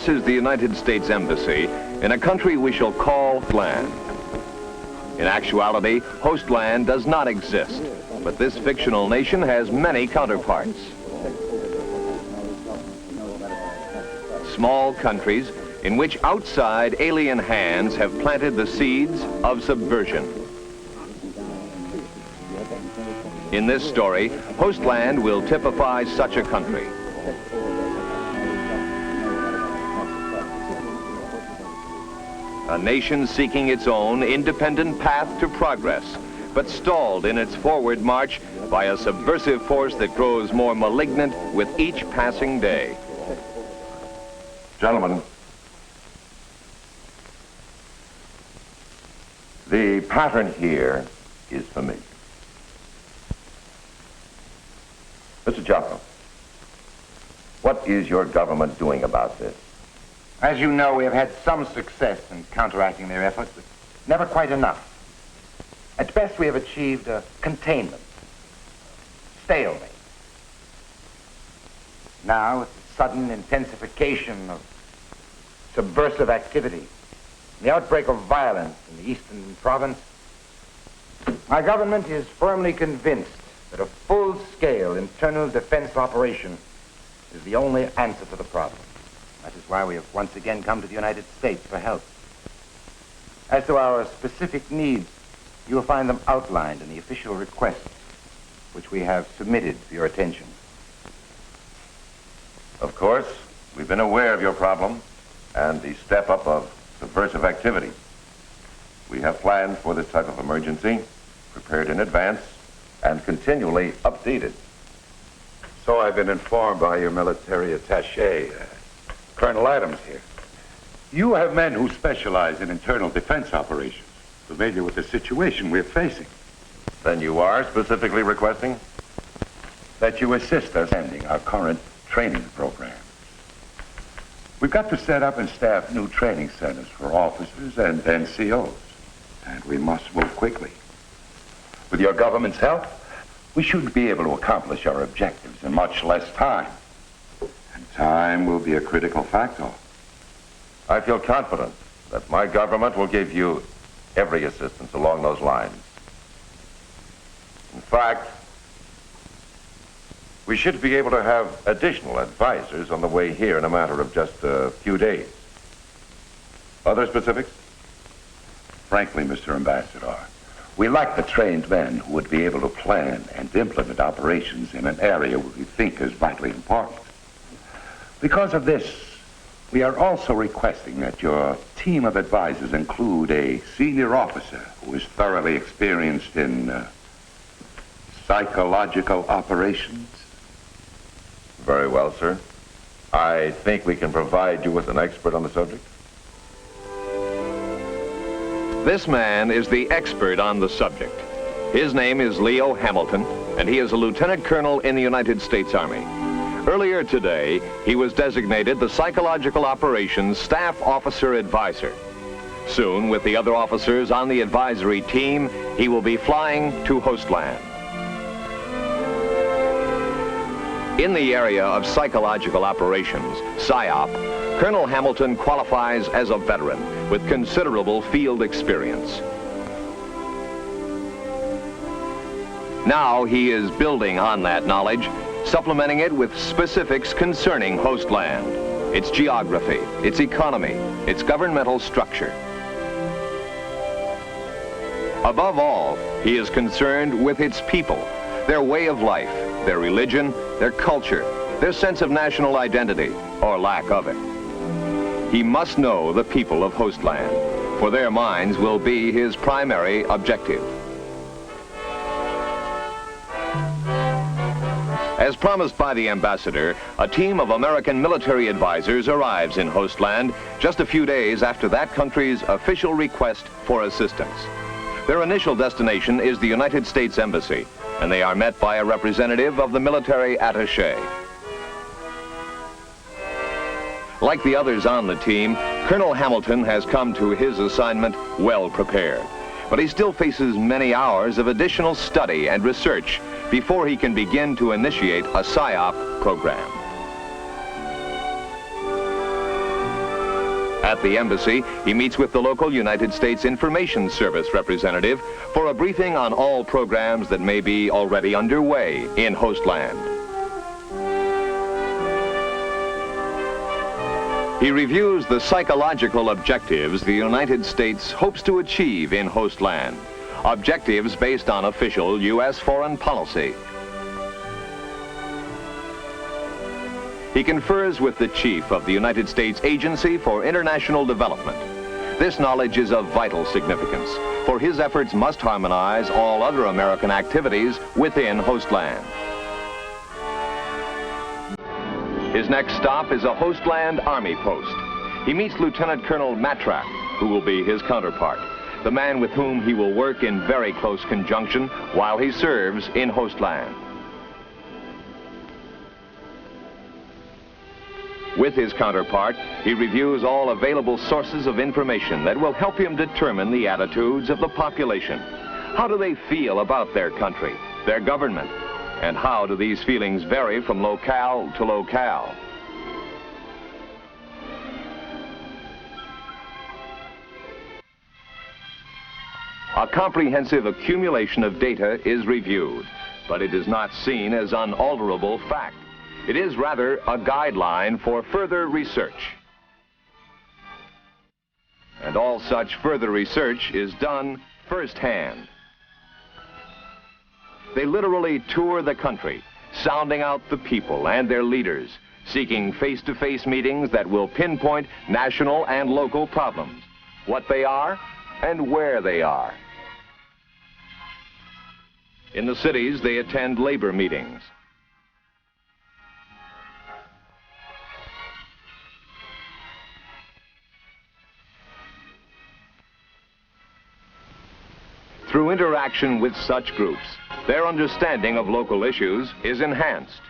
This is the United States Embassy in a country we shall call Hostland. In actuality, Hostland does not exist, but this fictional nation has many counterparts. Small countries in which outside alien hands have planted the seeds of subversion. In this story, Hostland will typify such a country. A nation seeking its own independent path to progress, but stalled in its forward march by a subversive force that grows more malignant with each passing day. Gentlemen, the pattern here is familiar. Mr. Jocko, what is your government doing about this? As you know, we have had some success in counteracting their efforts, but never quite enough. At best, we have achieved containment, stalemate. Now, with the sudden intensification of subversive activity, and the outbreak of violence in the eastern province, my government is firmly convinced that a full-scale internal defense operation is the only answer to the problem. That is why we have once again come to the United States for help. As to our specific needs, you will find them outlined in the official requests which we have submitted for your attention. Of course, we've been aware of your problem and the step-up of subversive activity. We have planned for this type of emergency, prepared in advance, and continually updated. So I've been informed by your military attaché, Colonel Adams here. You have men who specialize in internal defense operations, familiar with the situation we're facing. Then you are specifically requesting? That you assist us in ending our current training programs. We've got to set up and staff new training centers for officers and NCOs, and we must move quickly. With your government's help, we should be able to accomplish our objectives in much less time. And time will be a critical factor. I feel confident that my government will give you every assistance along those lines. In fact, we should be able to have additional advisors on the way here in a matter of just a few days. Other specifics? Frankly, Mr. Ambassador, we lack the trained men who would be able to plan and implement operations in an area we think is vitally important. Because of this, we are also requesting that your team of advisors include a senior officer who is thoroughly experienced in psychological operations. Very well, sir. I think we can provide you with an expert on the subject. This man is the expert on the subject. His name is Leo Hamilton, and he is a lieutenant colonel in the United States Army. Earlier today, he was designated the Psychological Operations Staff Officer Advisor. Soon, with the other officers on the advisory team, he will be flying to Hostland. In the area of psychological operations, PSYOP, Colonel Hamilton qualifies as a veteran with considerable field experience. Now he is building on that knowledge, supplementing it with specifics concerning Hostland, its geography, its economy, its governmental structure. Above all, he is concerned with its people, their way of life, their religion, their culture, their sense of national identity, or lack of it. He must know the people of Hostland, for their minds will be his primary objective. As promised by the ambassador, a team of American military advisors arrives in Hostland just a few days after that country's official request for assistance. Their initial destination is the United States Embassy, and they are met by a representative of the military attaché. Like the others on the team, Colonel Hamilton has come to his assignment well prepared, but he still faces many hours of additional study and research before he can begin to initiate a PSYOP program. At the embassy, he meets with the local United States Information Service representative for a briefing on all programs that may be already underway in Hostland. He reviews the psychological objectives the United States hopes to achieve in Hostland, objectives based on official U.S. foreign policy. He confers with the chief of the United States Agency for International Development. This knowledge is of vital significance, for his efforts must harmonize all other American activities within Hostland. His next stop is a Hostland Army post. He meets Lieutenant Colonel Matrak, who will be his counterpart, the man with whom he will work in very close conjunction while he serves in Hostland. With his counterpart, he reviews all available sources of information that will help him determine the attitudes of the population. How do they feel about their country, their government, and how do these feelings vary from locale to locale? A comprehensive accumulation of data is reviewed, but it is not seen as unalterable fact. It is rather a guideline for further research. And all such further research is done firsthand. They literally tour the country, sounding out the people and their leaders, seeking face-to-face meetings that will pinpoint national and local problems, what they are and where they are. In the cities, they attend labor meetings. Through interaction with such groups, their understanding of local issues is enhanced.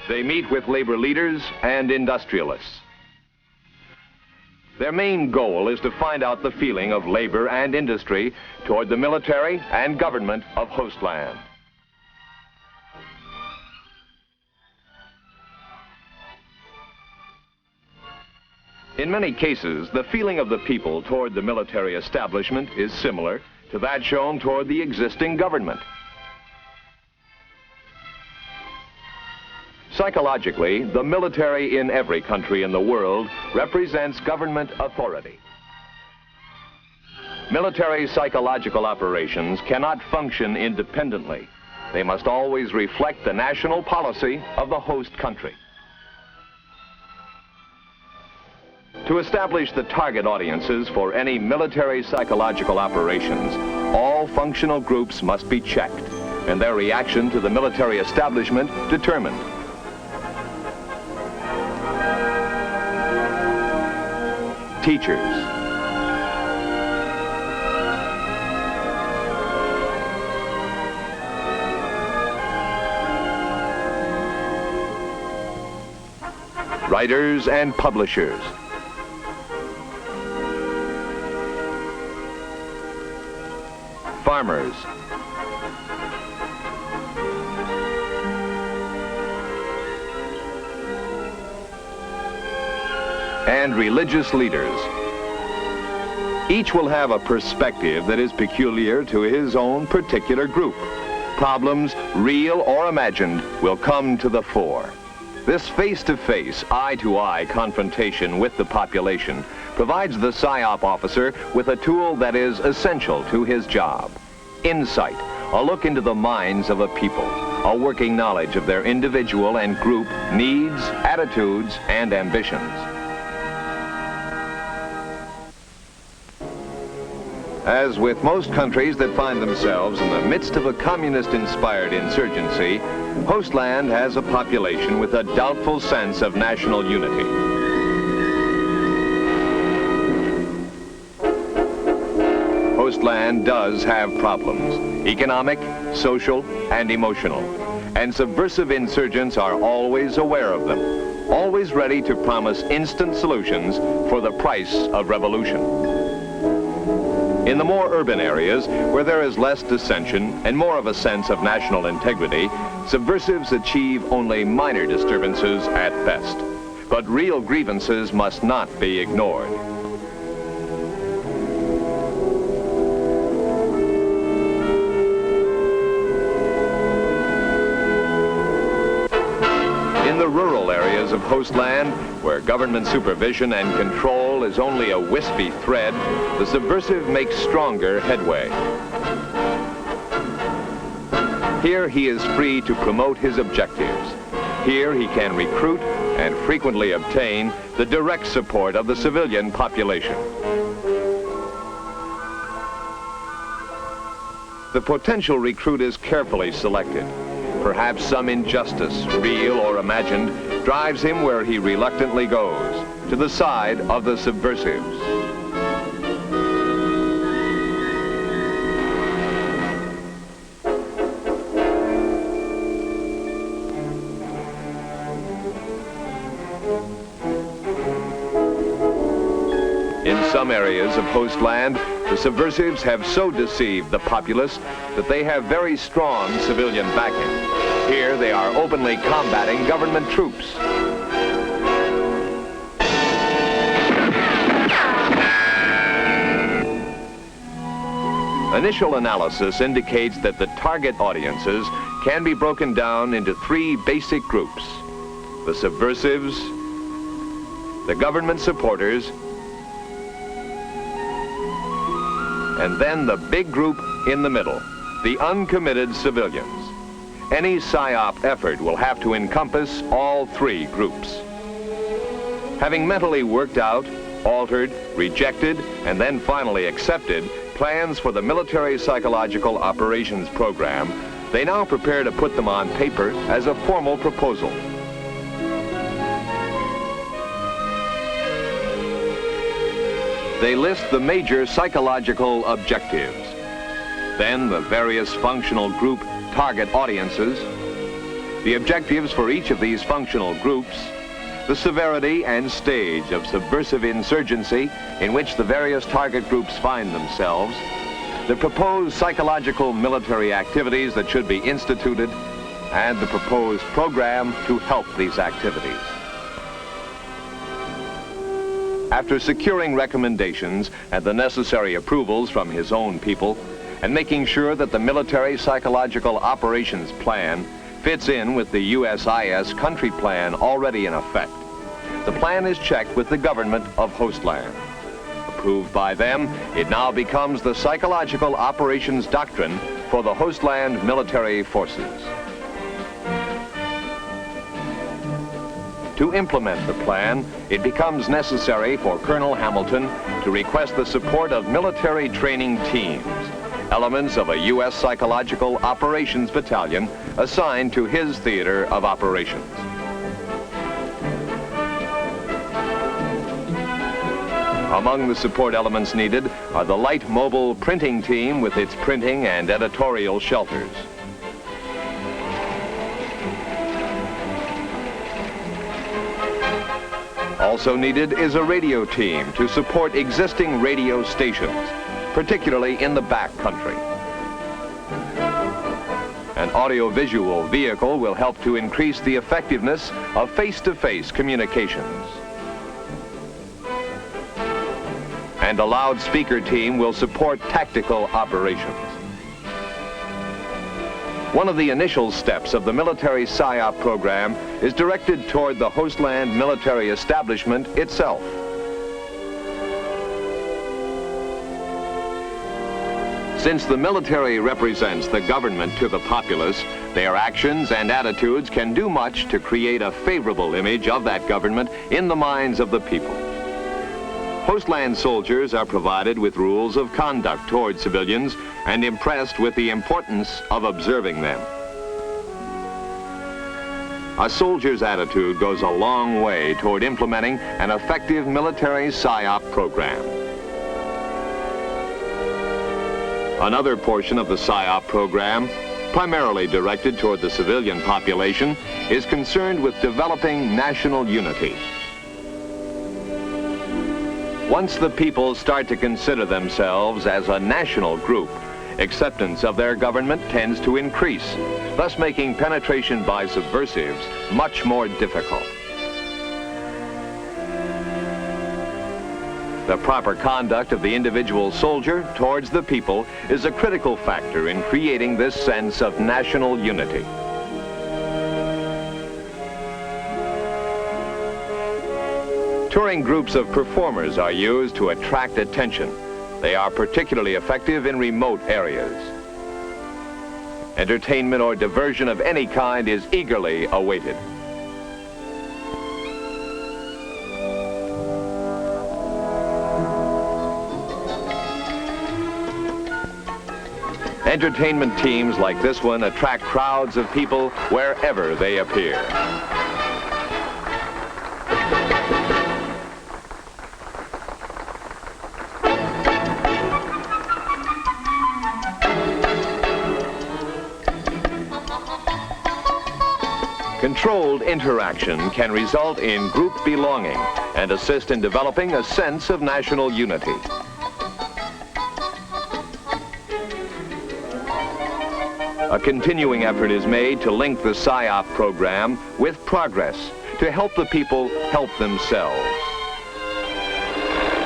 They meet with labor leaders and industrialists. Their main goal is to find out the feeling of labor and industry toward the military and government of Hostland. In many cases, the feeling of the people toward the military establishment is similar to that shown toward the existing government. Psychologically, the military in every country in the world represents government authority. Military psychological operations cannot function independently. They must always reflect the national policy of the host country. To establish the target audiences for any military psychological operations, all functional groups must be checked and their reaction to the military establishment determined. Teachers, writers and publishers, farmers, and religious leaders. Each will have a perspective that is peculiar to his own particular group. Problems, real or imagined, will come to the fore. This face-to-face, eye-to-eye confrontation with the population provides the PSYOP officer with a tool that is essential to his job. Insight, a look into the minds of a people, a working knowledge of their individual and group needs, attitudes, and ambitions. As with most countries that find themselves in the midst of a communist-inspired insurgency, Hostland has a population with a doubtful sense of national unity. Hostland does have problems, economic, social, and emotional, and subversive insurgents are always aware of them, always ready to promise instant solutions for the price of revolution. In the more urban areas, where there is less dissension and more of a sense of national integrity, subversives achieve only minor disturbances at best. But real grievances must not be ignored. In the rural areas of Hostland, where government supervision and control is only a wispy thread, the subversive makes stronger headway. Here he is free to promote his objectives. Here he can recruit and frequently obtain the direct support of the civilian population. The potential recruit is carefully selected. Perhaps some injustice, real or imagined, drives him where he reluctantly goes, to the side of the subversives. In some areas of Hostland, the subversives have so deceived the populace that they have very strong civilian backing. Here they are openly combating government troops. Initial analysis indicates that the target audiences can be broken down into three basic groups: the subversives, the government supporters, and then the big group in the middle, the uncommitted civilians. Any PSYOP effort will have to encompass all three groups. Having mentally worked out, altered, rejected, and then finally accepted plans for the military psychological operations program, they now prepare to put them on paper as a formal proposal. They list the major psychological objectives, then the various functional group target audiences, the objectives for each of these functional groups, the severity and stage of subversive insurgency in which the various target groups find themselves, the proposed psychological military activities that should be instituted, and the proposed program to help these activities. After securing recommendations and the necessary approvals from his own people, and making sure that the military psychological operations plan fits in with the USIS country plan already in effect, the plan is checked with the government of Hostland. Approved by them, it now becomes the psychological operations doctrine for the Hostland military forces. To implement the plan, it becomes necessary for Colonel Hamilton to request the support of military training teams, elements of a U.S. Psychological Operations Battalion assigned to his theater of operations. Among the support elements needed are the light mobile printing team with its printing and editorial shelters. Also needed is a radio team to support existing radio stations, particularly in the back country. An audiovisual vehicle will help to increase the effectiveness of face-to-face communications. And a loudspeaker team will support tactical operations. One of the initial steps of the military PSYOP program is directed toward the Hostland military establishment itself. Since the military represents the government to the populace, their actions and attitudes can do much to create a favorable image of that government in the minds of the people. Hostland soldiers are provided with rules of conduct toward civilians and impressed with the importance of observing them. A soldier's attitude goes a long way toward implementing an effective military PSYOP program. Another portion of the PSYOP program, primarily directed toward the civilian population, is concerned with developing national unity. Once the people start to consider themselves as a national group, acceptance of their government tends to increase, thus making penetration by subversives much more difficult. The proper conduct of the individual soldier towards the people is a critical factor in creating this sense of national unity. Touring groups of performers are used to attract attention. They are particularly effective in remote areas. Entertainment or diversion of any kind is eagerly awaited. Entertainment teams like this one attract crowds of people wherever they appear. Controlled interaction can result in group belonging and assist in developing a sense of national unity. A continuing effort is made to link the PSYOP program with progress to help the people help themselves.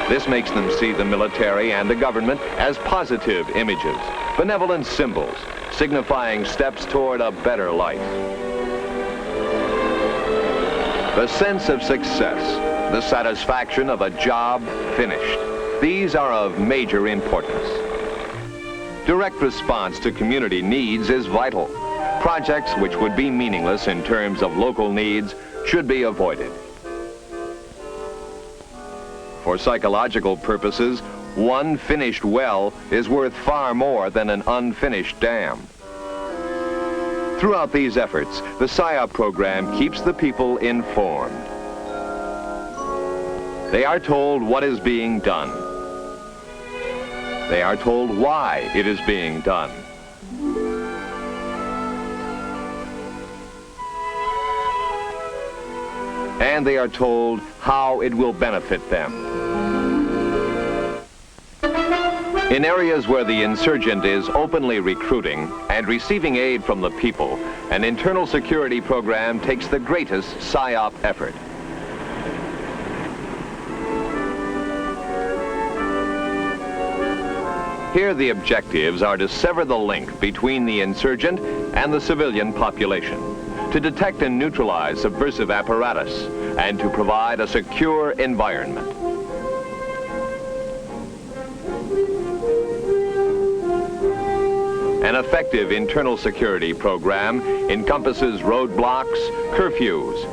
This makes them see the military and the government as positive images, benevolent symbols, signifying steps toward a better life. The sense of success, the satisfaction of a job finished, these are of major importance. Direct response to community needs is vital. Projects which would be meaningless in terms of local needs should be avoided. For psychological purposes, one finished well is worth far more than an unfinished dam. Throughout these efforts, the PSYOP program keeps the people informed. They are told what is being done. They are told why it is being done. And they are told how it will benefit them. In areas where the insurgent is openly recruiting and receiving aid from the people, an internal security program takes the greatest PSYOP effort. Here the objectives are to sever the link between the insurgent and the civilian population, to detect and neutralize subversive apparatus, and to provide a secure environment. An effective internal security program encompasses roadblocks, curfews,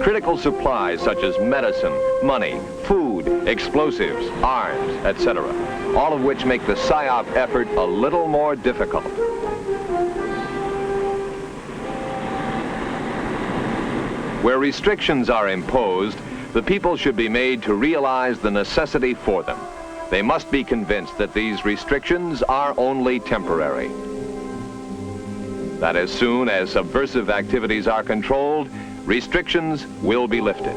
critical supplies such as medicine, money, food, explosives, arms, etc., all of which make the PSYOP effort a little more difficult. Where restrictions are imposed, the people should be made to realize the necessity for them. They must be convinced that these restrictions are only temporary. That as soon as subversive activities are controlled, restrictions will be lifted.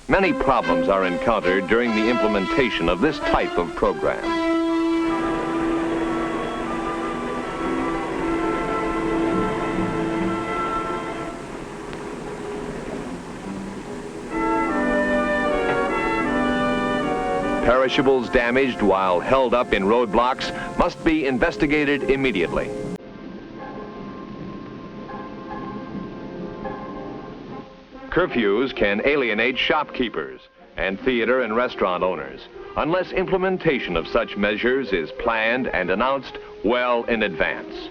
Many problems are encountered during the implementation of this type of program. Perishables damaged while held up in roadblocks must be investigated immediately. Curfews can alienate shopkeepers and theater and restaurant owners unless implementation of such measures is planned and announced well in advance.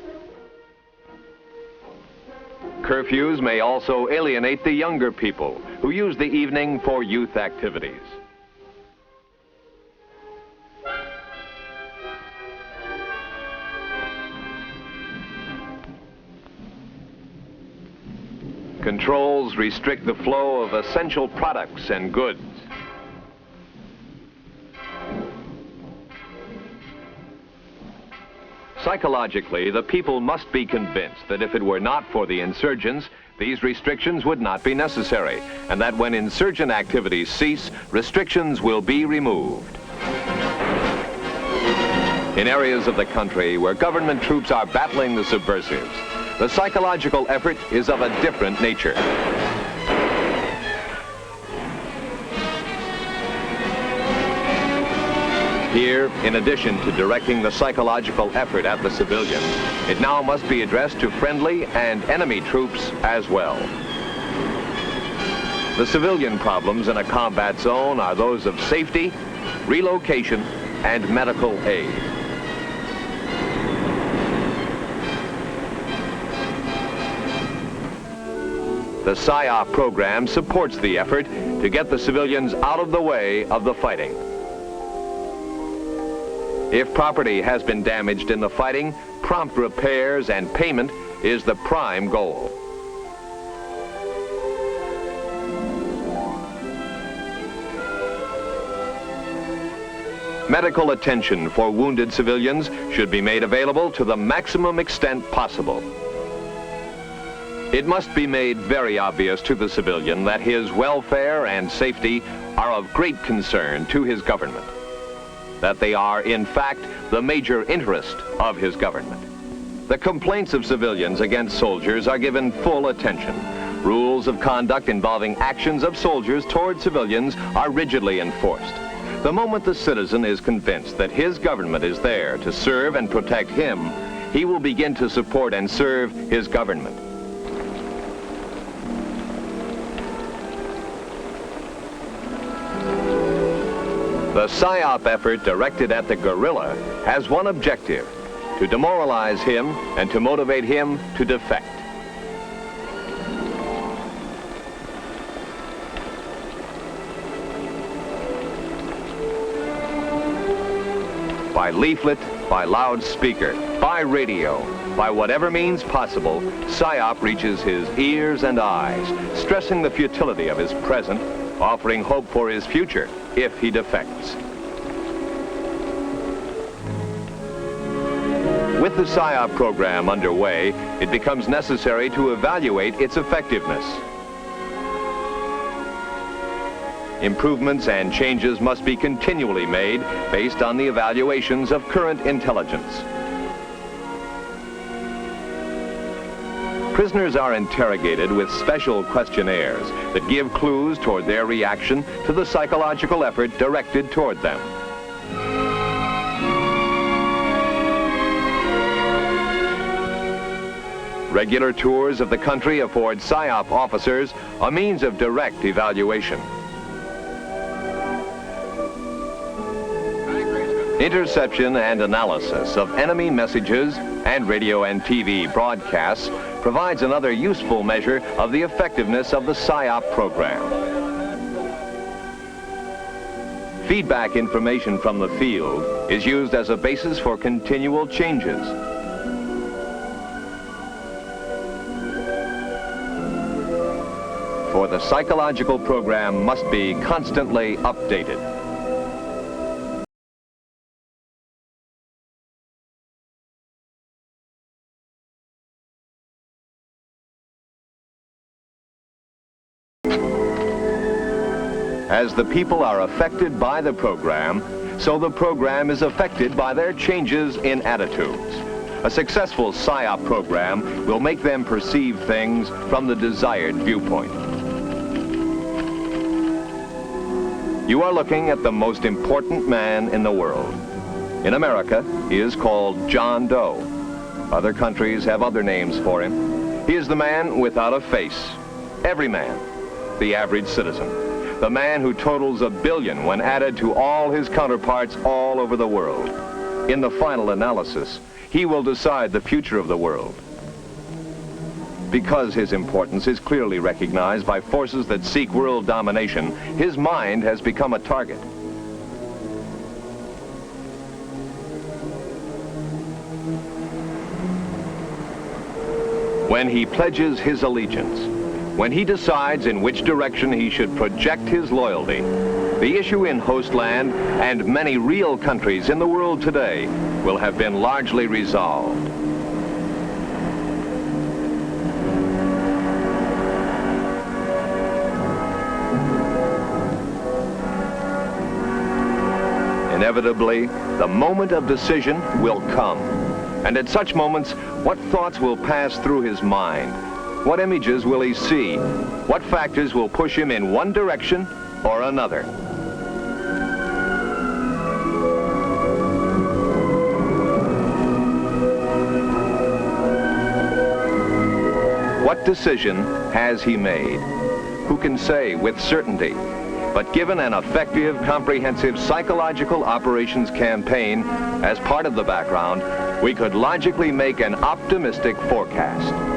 Curfews may also alienate the younger people who use the evening for youth activities. Controls restrict the flow of essential products and goods. Psychologically, the people must be convinced that if it were not for the insurgents, these restrictions would not be necessary, and that when insurgent activities cease, restrictions will be removed. In areas of the country where government troops are battling the subversives, the psychological effort is of a different nature. Here, in addition to directing the psychological effort at the civilians, it now must be addressed to friendly and enemy troops as well. The civilian problems in a combat zone are those of safety, relocation, and medical aid. The PSYOP program supports the effort to get the civilians out of the way of the fighting. If property has been damaged in the fighting, prompt repairs and payment is the prime goal. Medical attention for wounded civilians should be made available to the maximum extent possible. It must be made very obvious to the civilian that his welfare and safety are of great concern to his government, that they are, in fact, the major interest of his government. The complaints of civilians against soldiers are given full attention. Rules of conduct involving actions of soldiers toward civilians are rigidly enforced. The moment the citizen is convinced that his government is there to serve and protect him, he will begin to support and serve his government. The PSYOP effort directed at the guerrilla has one objective: to demoralize him and to motivate him to defect. By leaflet, by loudspeaker, by radio, by whatever means possible, PSYOP reaches his ears and eyes, stressing the futility of his present, offering hope for his future if he defects. With the PSYOP program underway, it becomes necessary to evaluate its effectiveness. Improvements and changes must be continually made based on the evaluations of current intelligence. Prisoners are interrogated with special questionnaires that give clues toward their reaction to the psychological effort directed toward them. Regular tours of the country afford PSYOP officers a means of direct evaluation. Interception and analysis of enemy messages and radio and TV broadcasts provides another useful measure of the effectiveness of the PSYOP program. Feedback information from the field is used as a basis for continual changes. For the psychological program must be constantly updated. As the people are affected by the program, so the program is affected by their changes in attitudes. A successful PSYOP program will make them perceive things from the desired viewpoint. You are looking at the most important man in the world. In America, he is called John Doe. Other countries have other names for him. He is the man without a face. Every man, the average citizen. The man who totals 1 billion when added to all his counterparts all over the world. In the final analysis, he will decide the future of the world. Because his importance is clearly recognized by forces that seek world domination, his mind has become a target. When he pledges his allegiance, when he decides in which direction he should project his loyalty, the issue in Hostland and many real countries in the world today will have been largely resolved. inevitably, the moment of decision will come. And at such moments, what thoughts will pass through his mind? What images will he see? What factors will push him in one direction or another? What decision has he made? Who can say with certainty? But given an effective, comprehensive psychological operations campaign as part of the background, we could logically make an optimistic forecast.